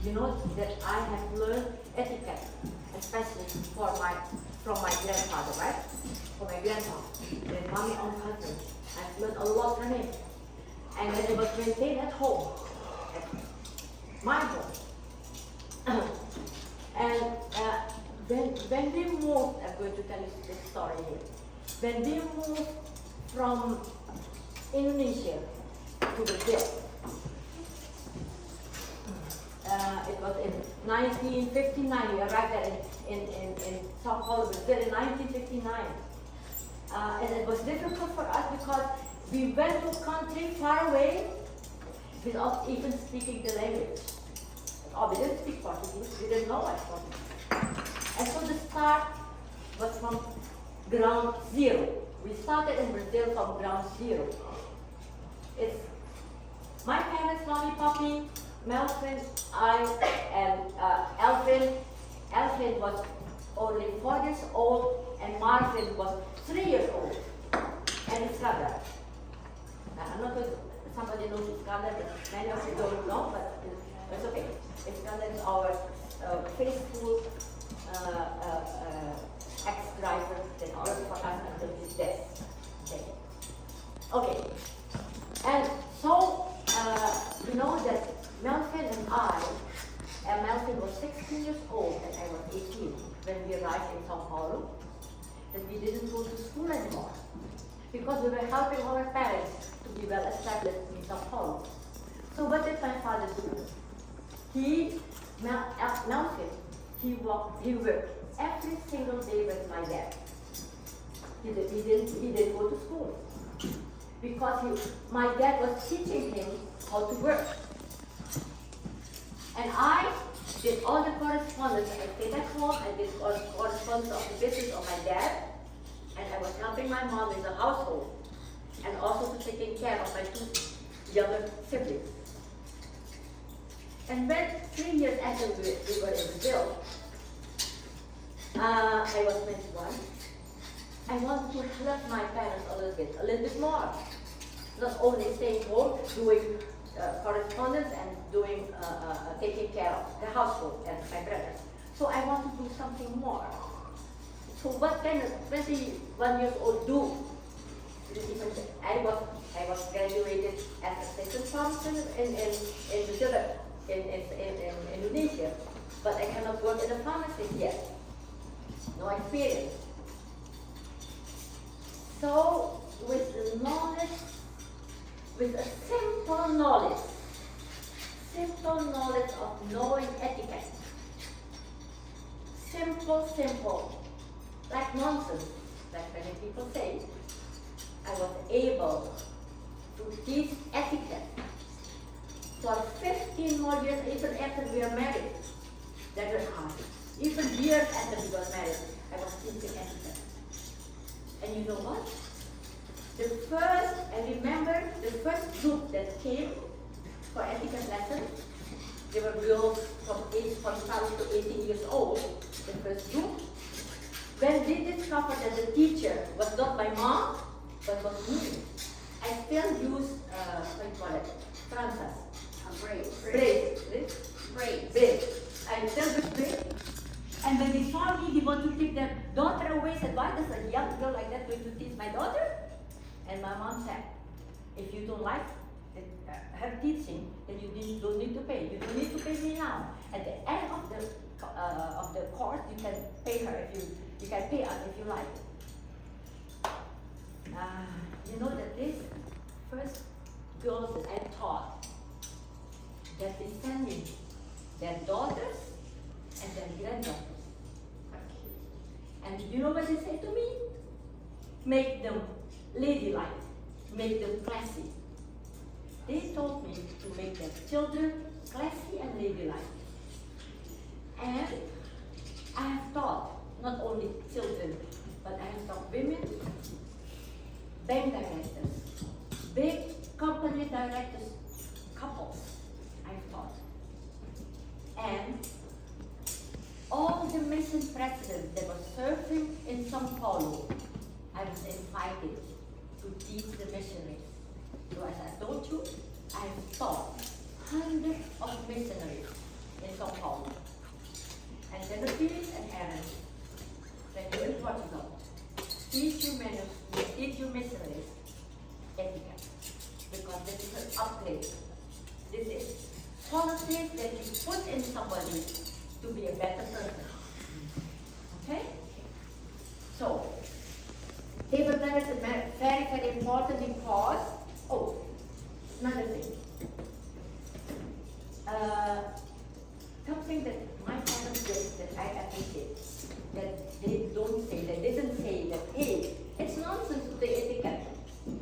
you know that I have learned etiquette, especially from my grandfather, right? From my grandma, and mommy and husband. I've learned a lot from him. And then it was maintained at home, at my home. And when we moved, I'm going to tell you this story here. When we moved from Indonesia to Brazil, it was in 1959. We arrived there in Sao Paulo, Brazil in 1959. And it was difficult for us because we went to a country far away without even speaking the language. Oh, we didn't speak Portuguese. We didn't know what Portuguese. And so the start was from ground zero. We started in Brazil from ground zero. It's my parents, Mommy, Papi, Melvin, I, and Elvin. Elvin was only 4 years old, and Marvin was 3 years old. And his brother. I'm not going to, somebody knows Iskandar, but many of you don't know, but it's okay. Iskandar is our faithful ex-driver that worked for us until his death. Okay. And so, you know that Melvin and Melvin was 16 years old and I was 18 when we arrived in Sao Paulo, that we didn't go to school anymore because we were helping our parents to be well established in Sao Paulo. So what did my father do? Melvin, he worked every single day with my dad. He didn't go to school because my dad was teaching him how to work. And I did all the correspondence. I stayed at home, I did all the correspondence of the business of my dad, and I was helping my mom with the household, and also taking care of my 2 younger siblings. And when 3 years after we were in Brazil, I was 21. I wanted to help my parents a little bit more. Not only staying home, doing correspondence and doing taking care of the household and my brothers. So I want to do something more. So what can a 21 years old do? I was graduated as assistant pharmacist in Brazil, in Indonesia, but I cannot work in a pharmacy yet. No experience. So with the knowledge, with a simple knowledge of knowing etiquette. Simple, like nonsense, like many people say. I was able to teach etiquette for 15 more years, even after we were married. That was hard. Even years after we were married, I was teaching etiquette. And you know what? I remember the first group that came for etiquette lessons. They were girls from 5 to 18 years old, the first group. When they discovered that the teacher was not my mom, but was me, I still use, what do you call it? Frances. Braid. I still use braid. And when they saw me, they want to take their daughter away. Said, why does a young girl like that going to teach my daughter? And my mom said, if you don't like her teaching, then you don't need to pay. You don't need to pay me now. At the end of the course, you can pay her you can pay us if you like. You know that this first girls that I taught, that they send me their daughters and their granddaughters. And you know what they say to me? Make them ladylike, make them classy. They told me to make their children classy and ladylike. And I have taught not only children, but I have taught women, bank directors, big company directors, couples, I have taught. And all the mission presidents that were serving in Sao Paulo, I was invited to teach the missionaries. So as I told you, I have taught hundreds of missionaries in São Paulo. And then the Philippines and Aaron, when you're in Portugal, teach your manners, teach your missionaries etiquette. Because this is an upgrade. This is qualities that you put in somebody to be a better person. Okay? So, table manners is very, very important because, oh, another thing. Something that my parents did that I appreciate, that they don't say, they didn't say that, hey, it's nonsense to say etiquette,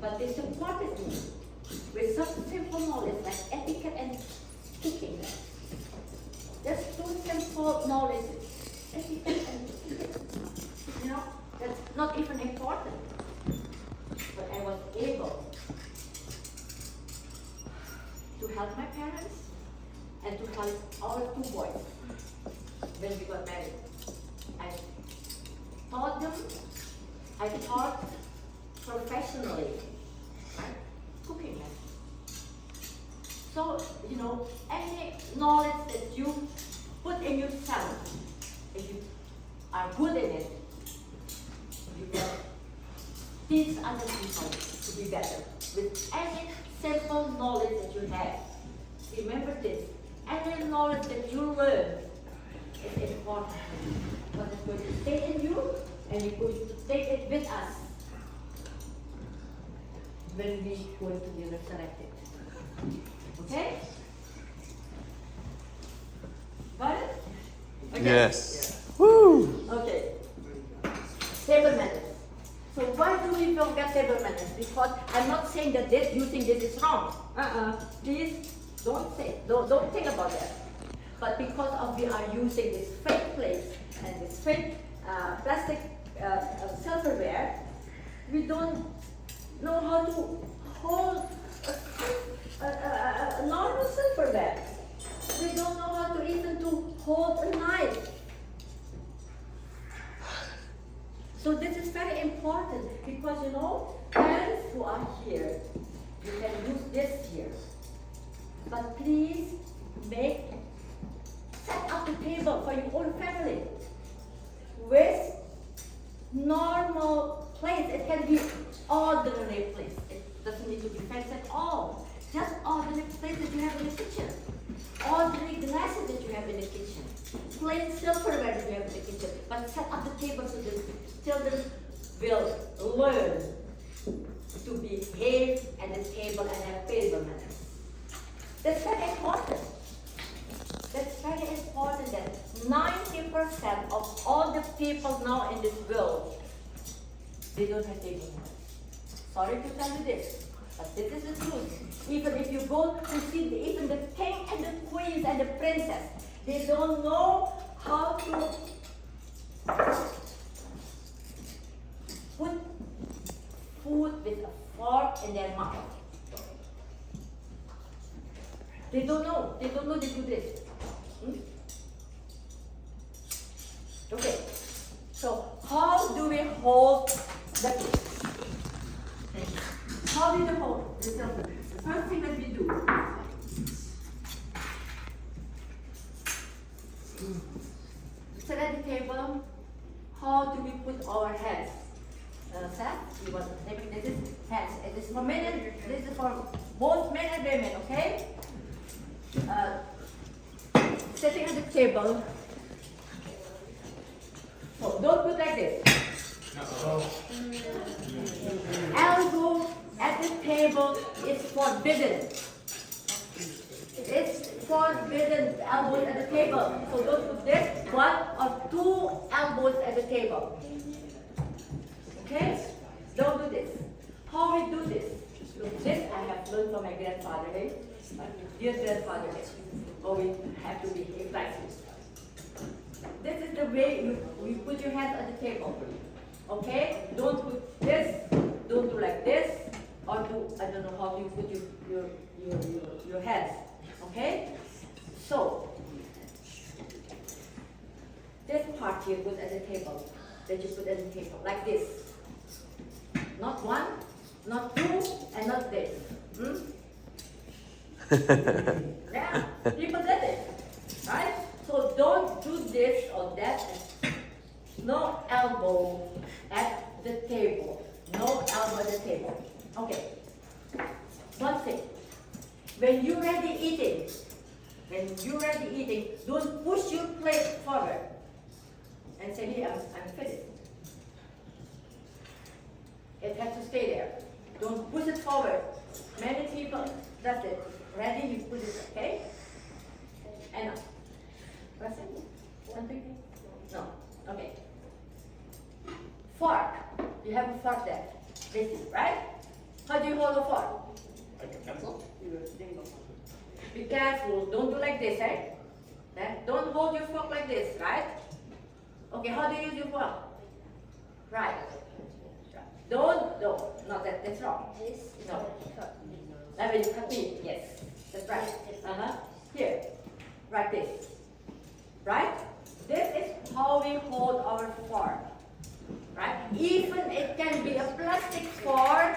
but they supported me with such simple knowledge like etiquette and cooking. Just two simple knowledge, etiquette and cooking. You know, that's not even important. But I was able to help my parents and to help our two boys when we got married. I taught them, I taught professionally, right? Cooking. So, you know, any knowledge that you put in yourself, if you are good in it, you can teach other people to be better with any simple knowledge that you have. Remember this, any knowledge that you learn is important because it's going to stay in you and you're going to take it with us when we going to be resurrected. Okay? Got it? Okay. Yes. Woo! Okay. Table manners. So why do we forget table manners? Because I'm not saying that this, you think this is wrong. Please don't think about that. But because of we are using this fake plates and this fake plastic silverware, we don't know how to hold a normal silverware. We don't know how to even to hold a knife. So this is very important because you know, parents who are here, you can use this here. But please set up the table for your own family with normal plates. It can be ordinary plates. It doesn't need to be fancy at all. Just ordinary plates that you have in the kitchen. Ordinary glasses that you have in the kitchen. Plain silverware that you have in the kitchen. But set up the table so the children will learn to behave at the table and have table manners. That's very important. That's very important that 90% of all the people now in this world, they don't have table manners. Sorry to tell you this, but this is the truth. Even if you go to see even the king and the queens and the princess, they don't know how to put food with a fork in their mouth. They don't know. They don't know they do this. Okay. So how do we hold the plate? How do we hold the silver? The first thing that we do. Sit at the table. How do we put our hands? Set. You want to take this is hands. It is for men and this is for both men and women. Okay. Sitting at the table. So don't put like this. Elbow at the table is forbidden. It's forbidden elbows at the table. So don't put this one or two elbows at the table. Okay? Don't do this. How we do this? Look, this I have learned from my grandfather. Eh? My dear grandfather. Oh, we have to behave like this. This is the way you put your hands at the table. Okay? Don't put this, don't do like this, or do, I don't know how you put your hands. Okay? So, this part here goes at the table, that you put at the table, like this. Not one, not two, and not this. Yeah, people did it, right? No elbow at the table. No elbow at the table. Okay. One thing. When you're ready eating, don't push your plate forward and say, "Here, I'm finished." It has to stay there. Don't push it forward. Many people, that's it. Ready, you put it, okay? And press it. Something? No. Okay. Fork. You have a fork there. This is right. How do you hold a fork? Like a pencil? Be careful. Don't do like this, right? Don't hold your fork like this, right? Okay. How do you use your fork? Right. Don't. No, that's wrong. No. Like when you cut meat. Yes. That's right. Here. Like this. Right? This is how we hold our fork. Right? Even it can be a plastic fork.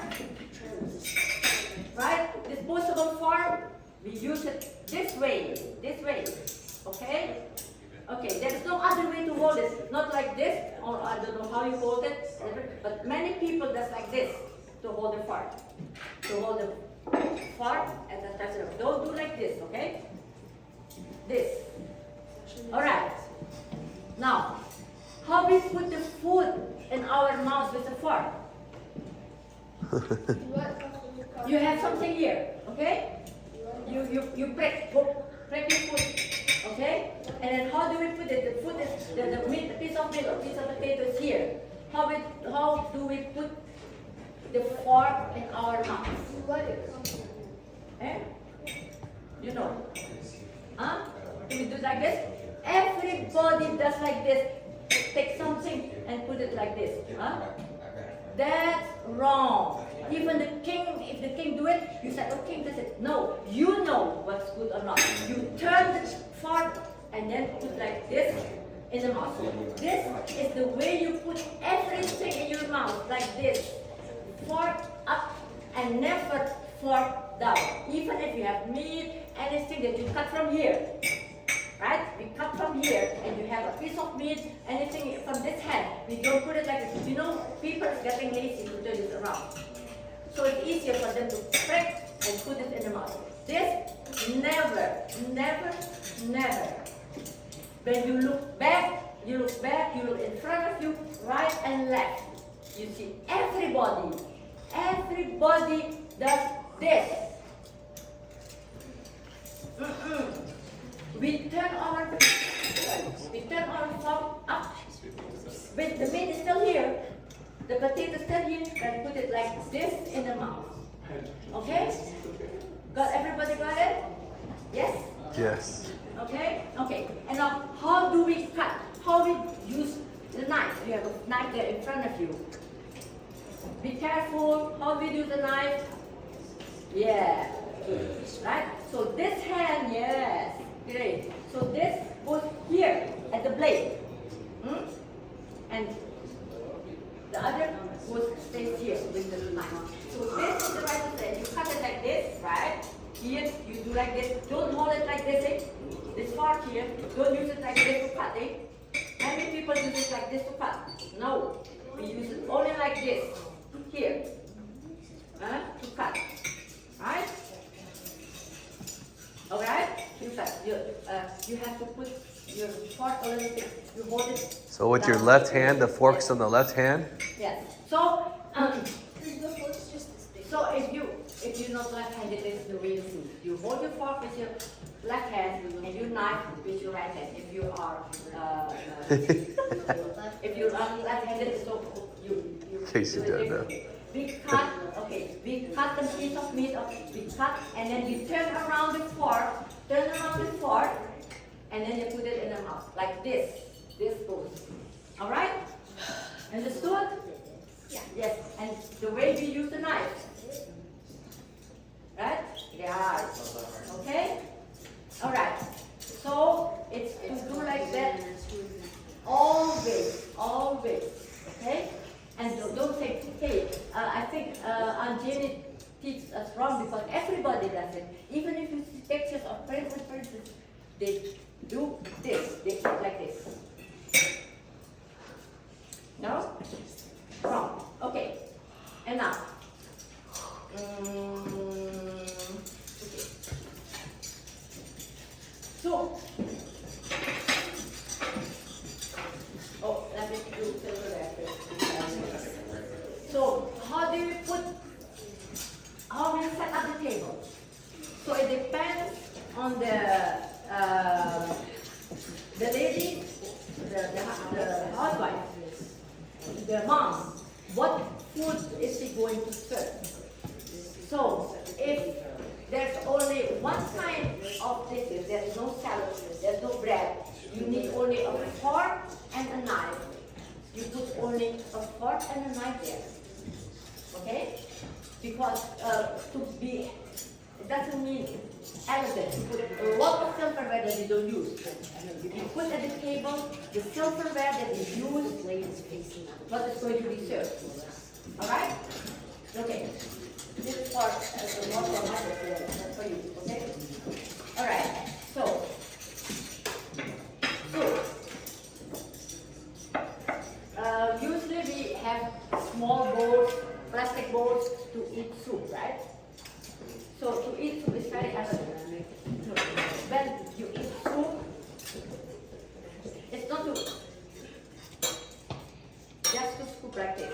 Right? Disposable fork. We use it this way. This way. Okay? Okay, there is no other way to hold it. Not like this, or I don't know how you hold it, but many people just like this to hold the fork. To hold the fork and the touch it. Don't do like this, okay? This. Alright. Now, how we put the food in our mouth with the fork? You have something here, okay? You break your food, okay? And then how do we put it? The food is the meat, the piece of meat or piece of potato is here. How do we put the fork in our mouth? Eh? You know? Huh? Do we do like this? Everybody does like this. Take something and put it like this. Huh? That's wrong. Even the king, if the king do it, you said, "Oh, king does it." No, you know what's good or not. You turn the fork and then put like this in the mouth. This is the way you put everything in your mouth, like this. Fork up and never fork down. Even if you have meat, anything that you cut from here. Right? We cut from here and you have a piece of meat, anything from this hand. We don't put it like this. You know, people are getting lazy to turn this around. So it's easier for them to prick and put it in the mouth. This, never. When you look back, you look in front of you, right and left. You see, everybody does this. We turn our fork up. When the meat is still here, the potato is still here, and put it like this in the mouth. Okay? Everybody got it? Yes? Yes. Okay? Okay. And now, how do we cut? How we use the knife? You have a knife there in front of you. Be careful. How we do the knife? Yeah. Right? So this hand, yes. Great. So this goes here at the blade. And the other stays here with the knife. So this is the right way. You cut it like this, right? Here you do like this. Don't hold it like this. Eh? This part here. Don't use it like this to cut. Eh? Many people use it like this to cut. No. We use it only like this. Here. To cut. Right? Alright? You cut. You have to put your fork a little bit. You hold it. So with your left hand, the fork's on the left hand? Yes. So if you're not left-handed, this is the way you do. You hold your fork with your left hand and your knife with your right hand. If you are left-handed, so you Casey do it don't know. differently. We cut the piece of meat, we cut, and then we turn around the fork, and then you put it in the mouth, like this. This goes. Alright? Understood? Yeah. Yes, and the way we use the knife. Right? Yeah. Okay? Alright. So, it's to do like that always. Okay? And don't say, hey, I think Aunt Jeannie teaches us wrong because everybody does it. Even if you see pictures of princess, they do this. They eat like this. No? Wrong. Okay. Enough. Okay. So, oh, let me do silverware first. So, how do you set up the table? So it depends on the lady, the housewife, the mom. What food is she going to serve? So if there's only one kind of dishes, there's no salad, there's no bread, you need only a fork and a knife. You put only a fork and a knife there. Okay? Because it doesn't mean elegant. You put a lot of silverware that you don't use. You put at the table the silverware that is used, what is going to be served. Alright? Okay. This is for the more format that's for you. Okay? Alright. So usually we have small bowls, plastic bowls to eat soup, right? So to eat soup is very elegant. When you eat soup, it's not just to scoop like this.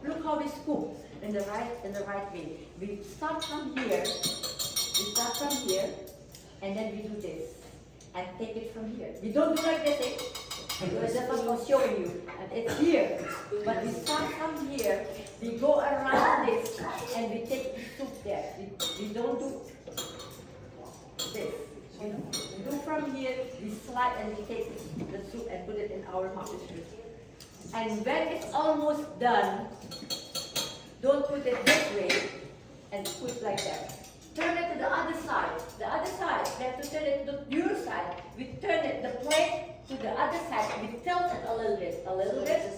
Look how we scoop in the right way. We start from here, and then we do this, and take it from here. We don't do like this, because that's what I'm showing you, and it's here. But we start from here, we go around this, and we take the soup there. We don't do this. We do from here, we slide and we take the soup and put it in our mouth. And when it's almost done, don't put it this way and put like that. Turn it to the other side. The other side, we have to turn it to your side. We turn it, the plate to the other side. We tilt it a little bit,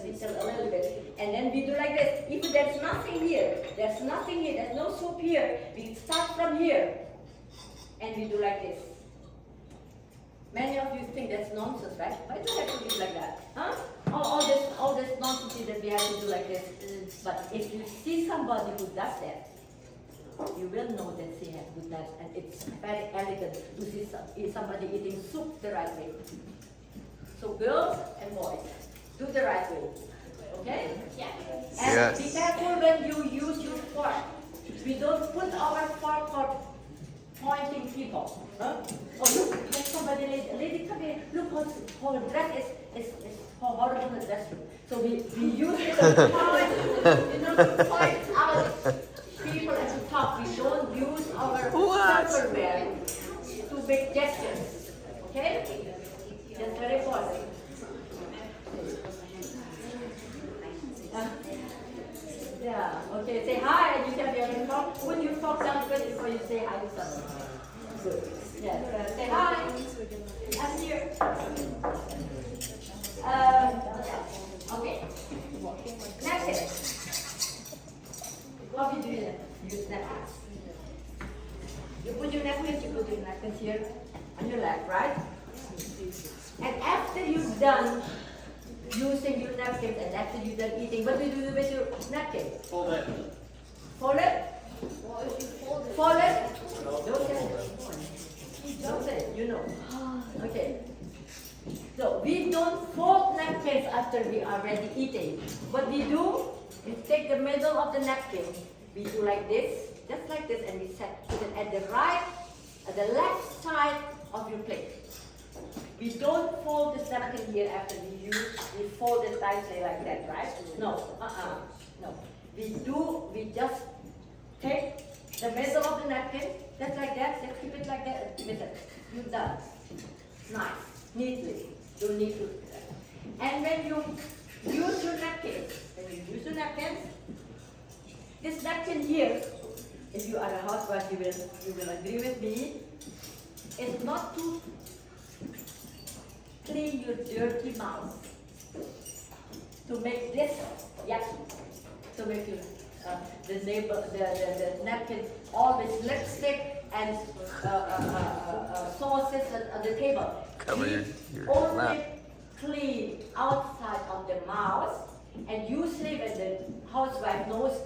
we tilt a little bit. And then we do like this. If there's nothing here, there's no soup here, we start from here. And we do like this. Many of you think that's nonsense, right? Why do you have to do like that? Huh? All this nonsense that we have to do like this. But if you see somebody who does that, you will know that she has good that, and it's very elegant to see somebody eating soup the right way. So girls and boys, do the right way. Okay? Yeah. And be careful when you use your fork. We don't put our fork for pointing people. Huh? Oh look, there's somebody, lady come here. Look how her dress is how horrible the dress is. So we use it to point, to point out people at the top. We don't use our silverware to make gestures. Okay? That's very important. Yeah, okay, say hi and you can be able to talk. Put your fork down first before you say hi to someone. Good. Yes, say hi. I'm here. Okay. Napkins. How do you use napkins? You put your napkins here on your lap, right? And after you've done using your napkins and after you're done eating, what do you do with your napkin? Fold it. Fold it? Fold it? Don't say it, you know. Okay. So we don't fold napkins after we are already eating. What we do is take the middle of the napkin. We do like this, just like this, and we put it at the left side of your plate. We don't fold the napkin here after we fold it nicely like that, right? No, no. We just take the middle of the napkin, just like that, just keep it like that, you're done. Nice, neatly, don't need to. And when you use your napkins, this napkin here, if you are a housewife, you will agree with me, is not to clean your dirty mouth. To make this, to make your the napkin always lipstick and sauces on the table. Cover your Only lap. clean outside of the mouth, and usually when the housewife knows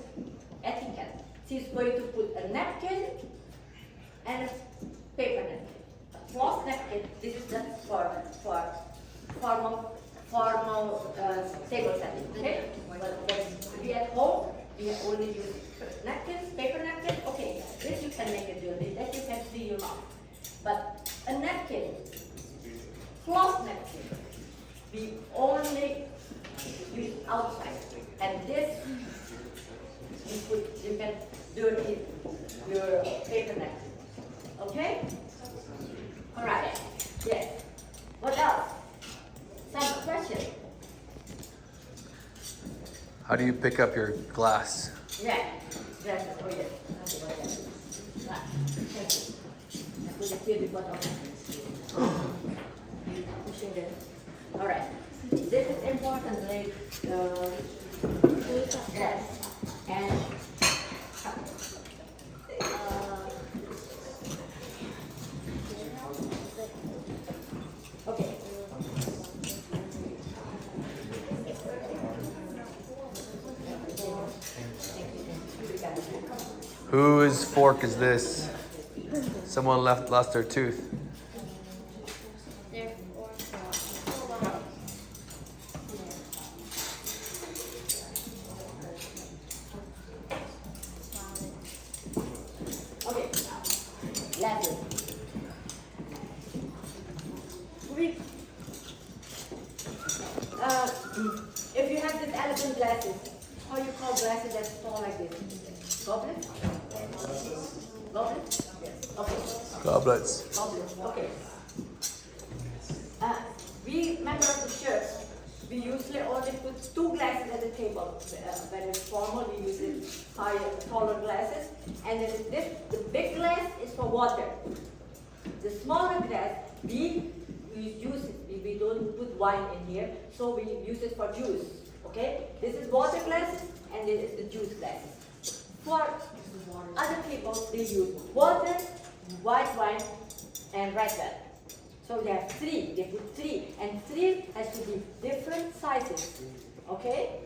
etiquette, she's going to put a napkin and a paper napkin. A cloth napkin, this is just for formal table setting, okay? But when we at home, we only use napkins, paper napkin, okay. This you can make a jewelry, that you can see your mouth. But a napkin, cloth napkin, we only use outside. And this, you can do it in your paper napkin. Okay? Alright. Yes. What else? Some question? How do you pick up your glass? Yeah. Yes. Oh yes. Okay, what else? Right. Thank you. I put it here before pushing this. Alright. This is important, like yes. And okay. Whose fork is this? Someone lost their tooth. Okay. Lesson. If you have this elephant glasses, how you call glasses that's tall like this? Goblet? Goblet? Yes. Okay. Goblets. Goblet. Okay. We members of the church, we usually only put 2 glasses at the table. When it's formal, we use it higher, taller glasses. And then the big glass is for water. The smaller glass, we use it. We don't put wine in here, so we use it for juice. Okay? This is water glasses, and this is the juice glasses. For other people, they use water, white wine, and red wine. So they have 3, they put 3, and 3 has to be different sizes, okay?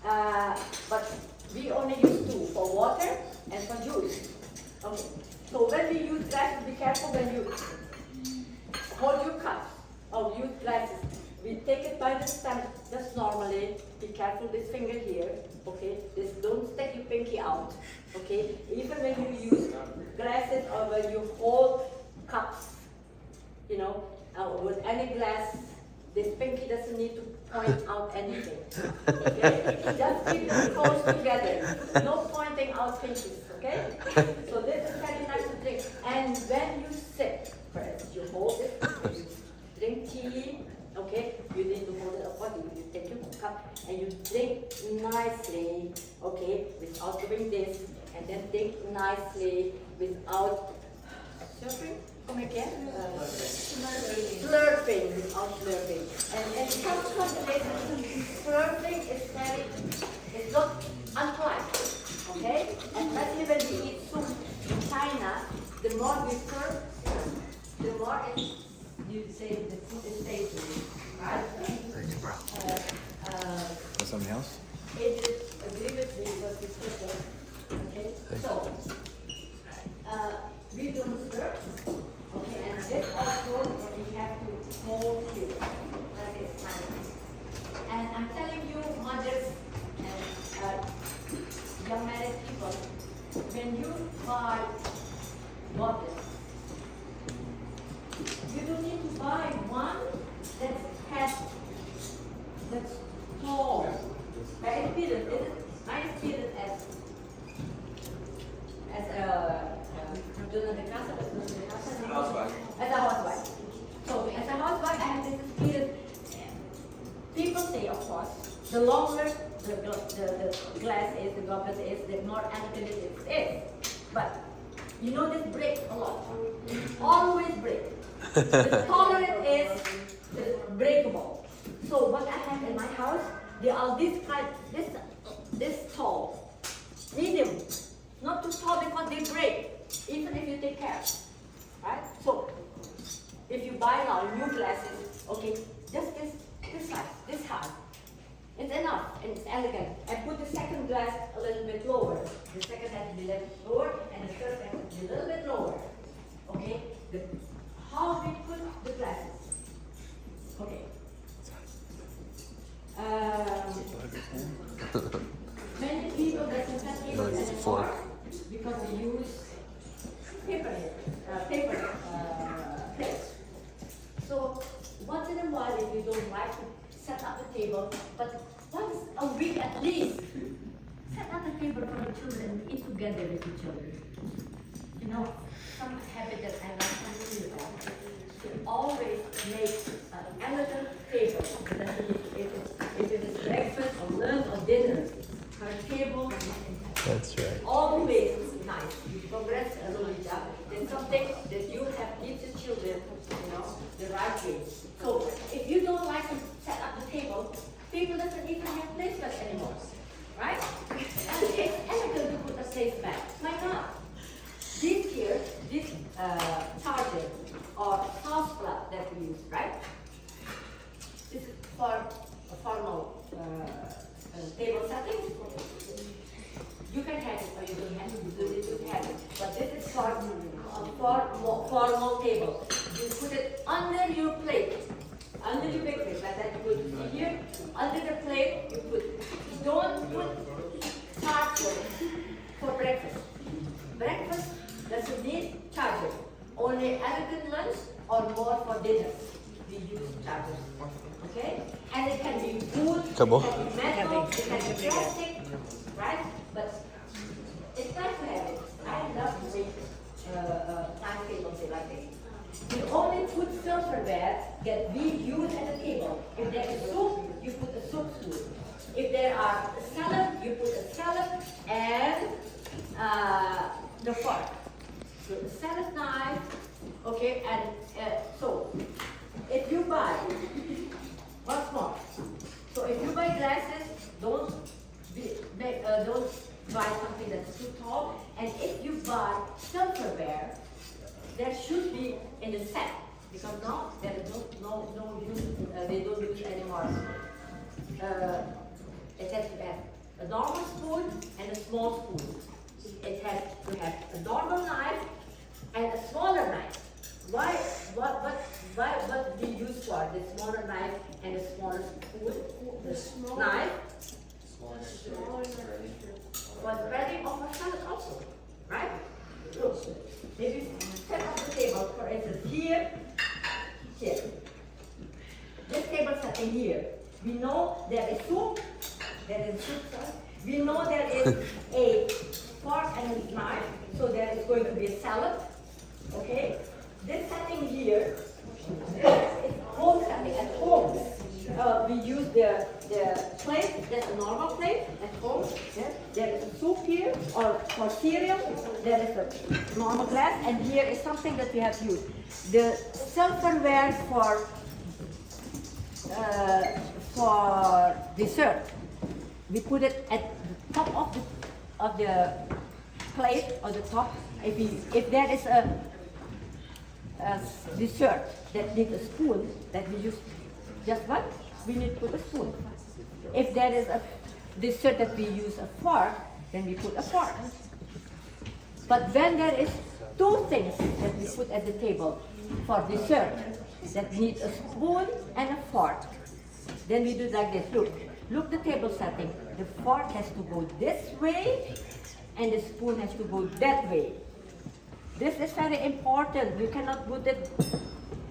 But we only use 2, for water and for juice, okay? So when we use glasses, be careful when you hold your cups or use glasses. We take it by the stem, just normally, be careful this finger here, okay? Don't stick your pinky out, okay? Even when you use glasses or when you hold cups, you know, with any glass, this pinky doesn't need to point out anything. Okay? Just keep them close together. No pointing out pinkies, okay? So this is very nice to drink. And when you sip, for instance, you hold it, you drink tea, okay? You need to hold it apart. You take your cup and you drink nicely, okay, without doing this, and then drink nicely without slurping. Come again? Slurping without slurping. And some places, slurping is very, it's not unpolite, okay? Especially when we eat soup in China, the more we slurp, the more you say the food is tasty, right? Thank you, bro. Something else? It is agree with me what you said, okay? So, we don't slurp. Okay, and this also we have to hold here, like this kind. And I'm telling you, mothers and young married people, when you buy bottles, you don't need to buy one that's tall. My experience as a as a housewife. So as a housewife, I have this experience. People say, of course, the longer the glass is, the goblet is, the more elegant it is. But you know this breaks a lot. Always break. The taller it is, it's breakable. So what I have in my house, they are this kind, this tall, medium, not too tall because they break. Even if you take care, right? So, if you buy now new glasses, okay, just elegant. And put the second glass a little bit lower. The second has to be a little lower, and the third has to be a little bit lower. Okay? How we put the glasses. Okay. Many people doesn't have No, tables it's a fork. anymore because we use paper plates. So once in a while, if you don't like to set up the table, but once a week at least, set up a table for the children and eat together with each other. You know, some habit that I like to do with that. To always make an elegant table. If it is breakfast or lunch or dinner, her table That's right. always nice. You progress a little bit up. There's something that you have teach the children, you know, the right way. So if you don't like to set up the table, people doesn't even have placements anymore, right? And it's elegant to put a place back. Why not? This here, this charger or house plug that we use, right? This is for a formal table setting. You can have it or you don't have it, you don't have it. But this is for a formal table. You put it under your plate, under your big plate, like that you put here, under the plate, you put, don't put charger for breakfast. Breakfast doesn't need charger. Only elegant lunch or more for dinner. We use chargers. Okay? And it can be wood, it Come on. can be metal, it can be plastic, right? But it's nice to have it. I love to make nice tables like this. We only put silverware that we use at the table. If there is soup, you put a soup spoon. If there are salad, you put a salad and the fork. So the salad knife, okay, and so if you buy, what's more? So if you buy glasses, don't buy something that's too tall. And if you buy silverware, there should be in the set because now there is no use. They don't use anymore. It has to have a normal spoon and a small spoon. It has to have a normal knife and a smaller knife. Why? What do you use for the smaller knife and the smaller spoon? The small knife. For spreading of a salad also, right? So, if you set up the table, for instance, here. This table setting here, we know there is soup, we know there is a fork and a knife, so there is going to be a salad, okay? This setting here is home setting at home. We use the plate, that's a normal plate at home. Yes. There is a soup here, or for cereal, there is a normal glass, and here is something that we have used. The silverware for dessert. We put it at the top of the plate or the top. If there is a dessert that needs a spoon that we use just one, we need to put a spoon. If there is a dessert that we use a fork, then we put a fork. But when there is two things that we put at the table for dessert that need a spoon and a fork, then we do like this. Look the table setting. The fork has to go this way and the spoon has to go that way. This is very important. We cannot put it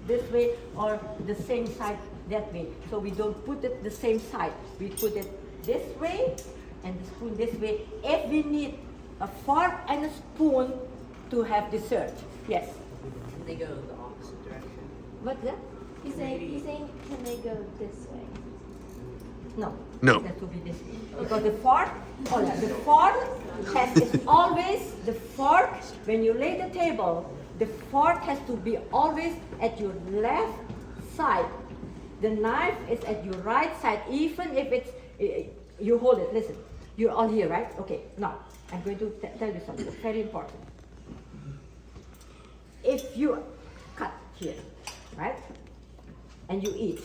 this way or the same side that way. So we don't put it the same side. We put it this way and the spoon this way. If we need a fork and a spoon to have dessert. Yes? Can they go the opposite direction? What's that? He's saying, can they go this way? No. No. It has to be this way. Because the fork is always, the fork, when you lay the table, the fork has to be always at your left side. The knife is at your right side, even if it's, you hold it, listen. You're all here, right? Okay, now, I'm going to tell you something very important. If you cut here, right, and you eat,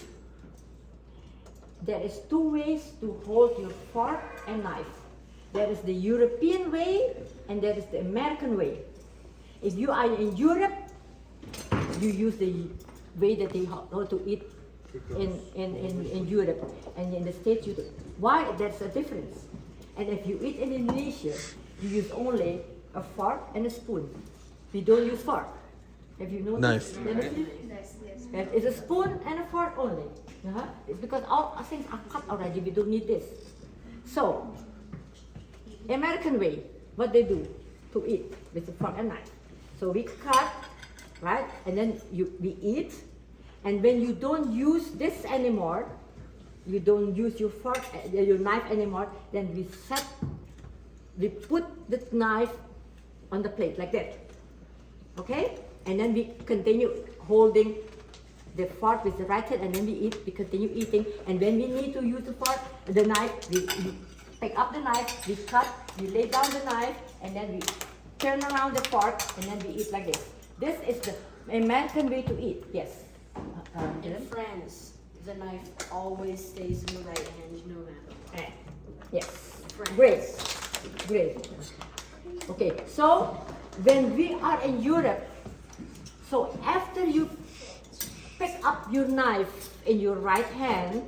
there is two ways to hold your fork and knife. There is the European way and there is the American way. If you are in Europe, you use the way that they how to eat in Europe, and in the States you do. Why? There's a difference. And if you eat in Indonesia, you use only a fork and a spoon. We don't use fork. Have you noticed? Knife. Yes. It's a spoon and a fork only. It's because all things are cut already. We don't need this. So, American way, what they do to eat with a fork and knife. So we cut, right? And then we eat. And when you don't use this anymore, you don't use your fork, your knife anymore, then we put the knife on the plate like that. Okay? And then we continue holding the fork with the right hand, and then we continue eating. And when we need to use the knife, we pick up the knife, we cut, we lay down the knife, and then we turn around the fork, and then we eat like this. This is the American way to eat. Yes. In France, the knife always stays in the right hand no matter what. Yes. France. Great. Okay, so when we are in Europe, so after you pick up your knife in your right hand,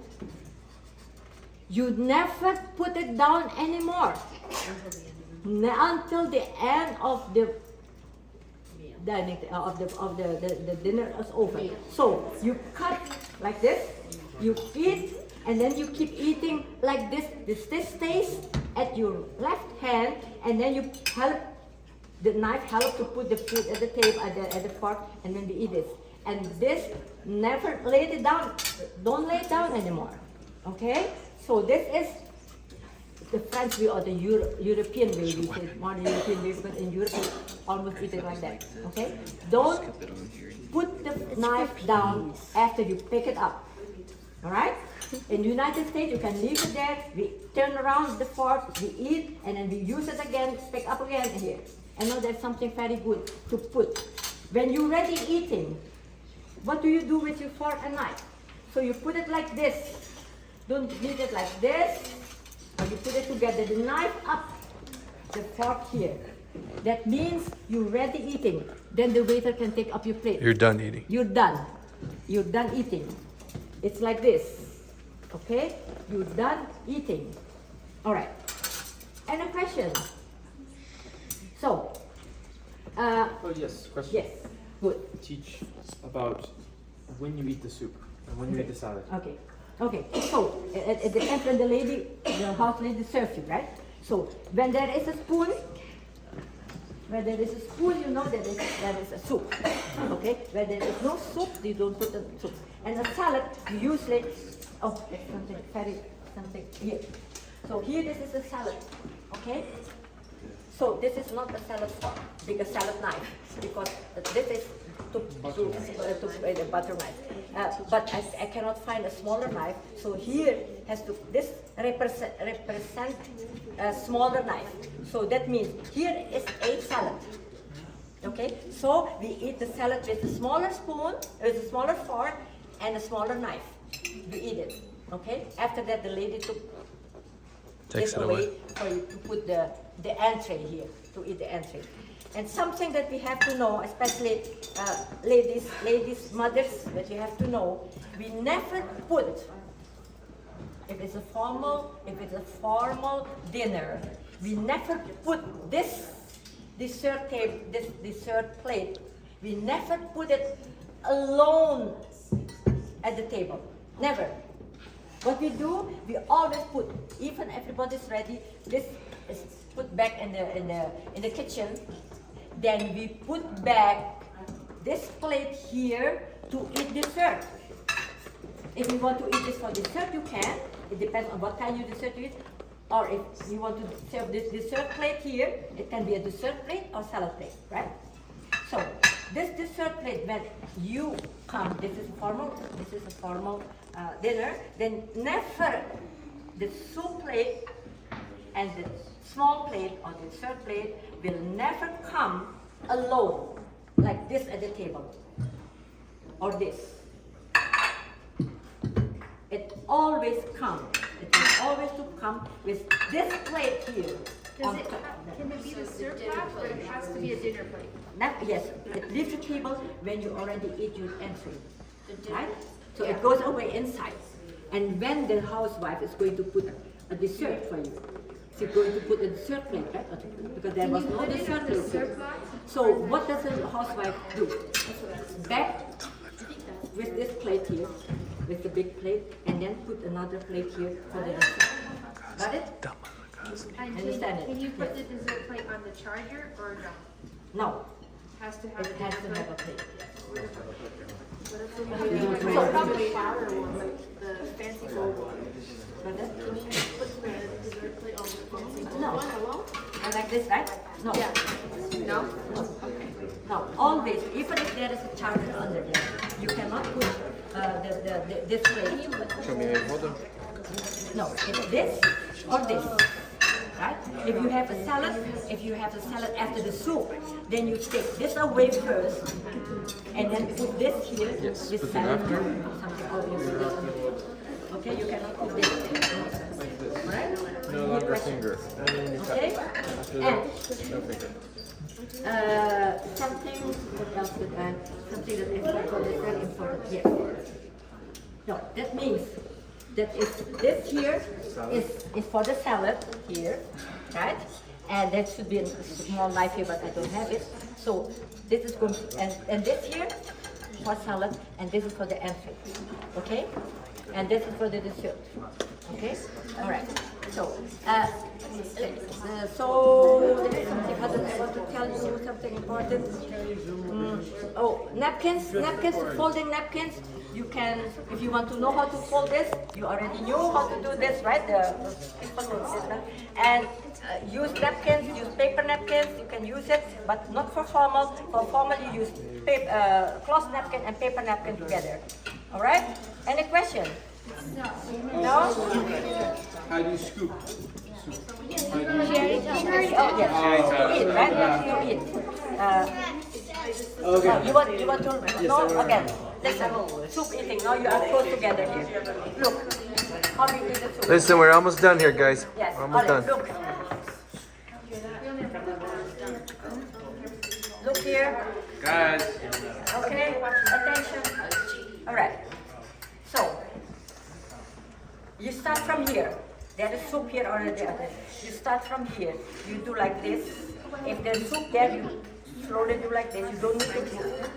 you never put it down anymore until the end of the dinner is over. So you cut like this, you eat, and then you keep eating like this. This stays at your left hand, and then you help the knife help to put the food at the table at the fork, and then we eat this. And this never lay it down. Don't lay it down anymore. Okay? So this is the French way or the European way. We say more the European way because in Europe we almost eat it like that. Okay? Don't put the knife down after you pick it up. Alright? In the United States you can leave it there, we turn around the fork, we eat, and then we use it again, pick up again here. And now there's something very good to put. When you're ready eating, what do you do with your fork and knife? So you put it like this. Don't leave it like this. Or you put it together, the knife up, the fork here. That means you're ready eating. Then the waiter can take up your plate. You're done eating. You're done. You're done eating. It's like this. Okay? You're done eating. All right. And a question. So, Oh yes, question. yes, good. Teach about when you eat the soup and when you eat the salad. Okay. Okay. So it depends when the house lady serves you, right? So when there is a spoon, you know that there is a soup. Okay. When there is no soup, you don't put the soup. And a salad, you usually there's something here. So here this is a salad. Okay. So this is not a salad fork, big a salad knife, because this is to the butter knife. But I cannot find a smaller knife, so here this represent a smaller knife. So that means here is a salad. Okay, so we eat the salad with a smaller spoon, with a smaller fork, and a smaller knife. We eat it. Okay. After that, the lady Takes this it away. for you to put the entree here, to eat the entree. And something that we have to know, especially ladies, mothers, that you have to know, we never put, if it's a formal dinner, we never put this dessert table, this dessert plate, we never put it alone at the table. Never. What we do, we always put, even everybody's ready, this is put back in the kitchen. Then we put back this plate here to eat dessert. If you want to eat this for dessert, you can. It depends on what kind of dessert you eat. Or if you want to serve this dessert plate here, it can be a dessert plate or salad plate, right? So this dessert plate, when you come, this is a formal dinner, then never the soup plate and the small plate or the dessert plate will never come alone, like this at the table, or this. It always comes. It will always to come with this plate here. Can it be the serve plate or it has to be a dinner plate? Yes, it leaves the table when you already eat your entry, right? So it goes away inside. And when the housewife is going to put a dessert for you, she's going to put a dessert plate, right? Because there was no dessert plate. So what does the housewife do? Back with this plate here, with the big plate, and then put another plate here for the dessert. Got it? And Understand it? can you put the dessert plate on the charger or no? No, Has to have it a has dinner to have a plate? plate. So probably flower one, like the fancy gold one. Got it? Put the dessert plate on the fancy No. gold one alone? Like this, right? No. Yeah. No? Now, always, even if there is a charger under there, you cannot put this plate. Show me a photo. No, it's this or this. Right? If you have a salad after the soup, then you take this away first, and then put this here with salad. Something over here. Okay, you cannot put this there. Right? No longer finger. Okay? After And that, no finger. something, what else did I, something that is very important here. No, that means that if this here is for the salad here, right? And that should be a small knife here, but I don't have it. So this is going to, and this here for salad, and this is for the entree, okay? And this is for the dessert, okay? All right. So, so there is something else I want to tell you, something important. Oh, napkins, folding napkins. You can, if you want to know how to fold this, you already knew how to do this, right? And use napkins, use paper napkins, you can use it, but not for formal. For formal, you use cloth napkin and paper napkin together. All right? Any question? No? How do you scoop? Oh, yes. To eat, right? To eat. Okay. You want to, no? Again, listen, soup eating, now you are close together here. Look, how do you eat the soup? Listen, we're almost done here, guys. Yes, We're almost done. look. Look here. Guys. Okay, attention. All right. So, you start from here. There is soup here already. You start from here. You do like this. If there's soup there, you slowly do like this. You don't need to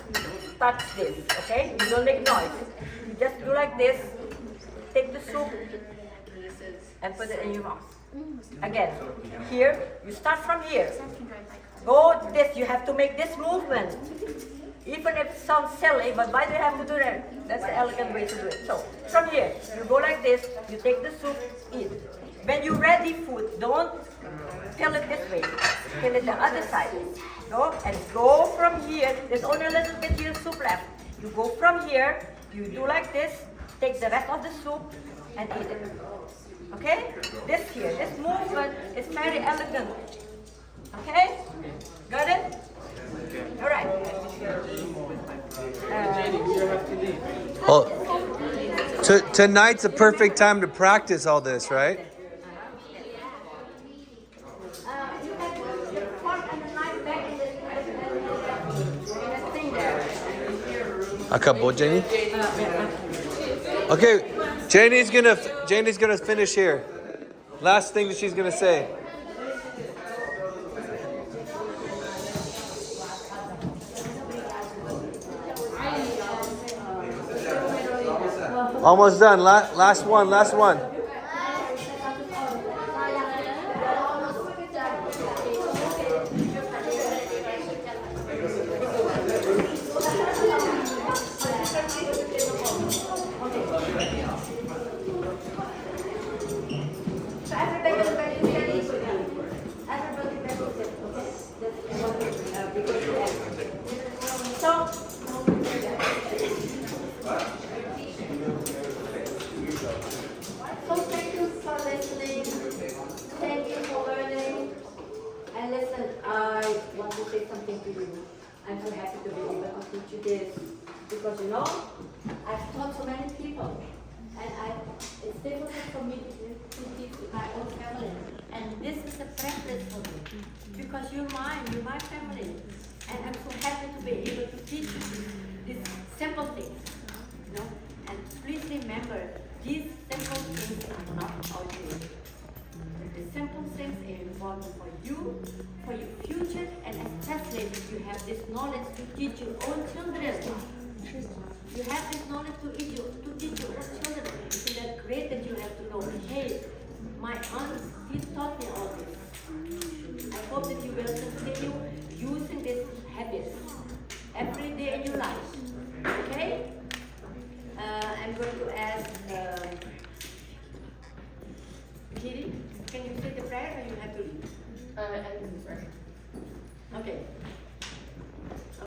touch this, okay? You don't make noise. You just do like this. Take the soup and put it in your mouth. Again, here, you start from here. Go this, you have to make this movement. Even if it sounds silly, but why do you have to do that? That's the elegant way to do it. So, from here, you go like this, you take the soup, eat. When you ready food, don't fill it this way. Fill it the other side. Go and go from here. There's only a little bit here soup left. You go from here, you do like this, take the rest of the soup and eat it. Okay? This here, this movement is very elegant. Okay? Got it? All right. Well, tonight's a perfect time to practice all this, right? You have the fork and the knife back in the thing there. Acabou, Jeannie? Okay, Jeannie's gonna finish here. Last thing that she's gonna say. Almost done. Last one. So thank you for listening. Thank you for learning. And listen, I want to say something to you. I'm so happy to be able to teach you this. Because you know, I've taught so many people. it's difficult for me to teach my own family. And this is a preference for me. Because you're my family. And I'm so happy to be able to teach you these simple things. You know? And please remember, these simple things are not outdated. The simple things are important for you, for your future, and especially if you have this knowledge to teach your own children. You have this knowledge to teach your own children. Isn't that great that you have to know, hey, my aunt, she taught me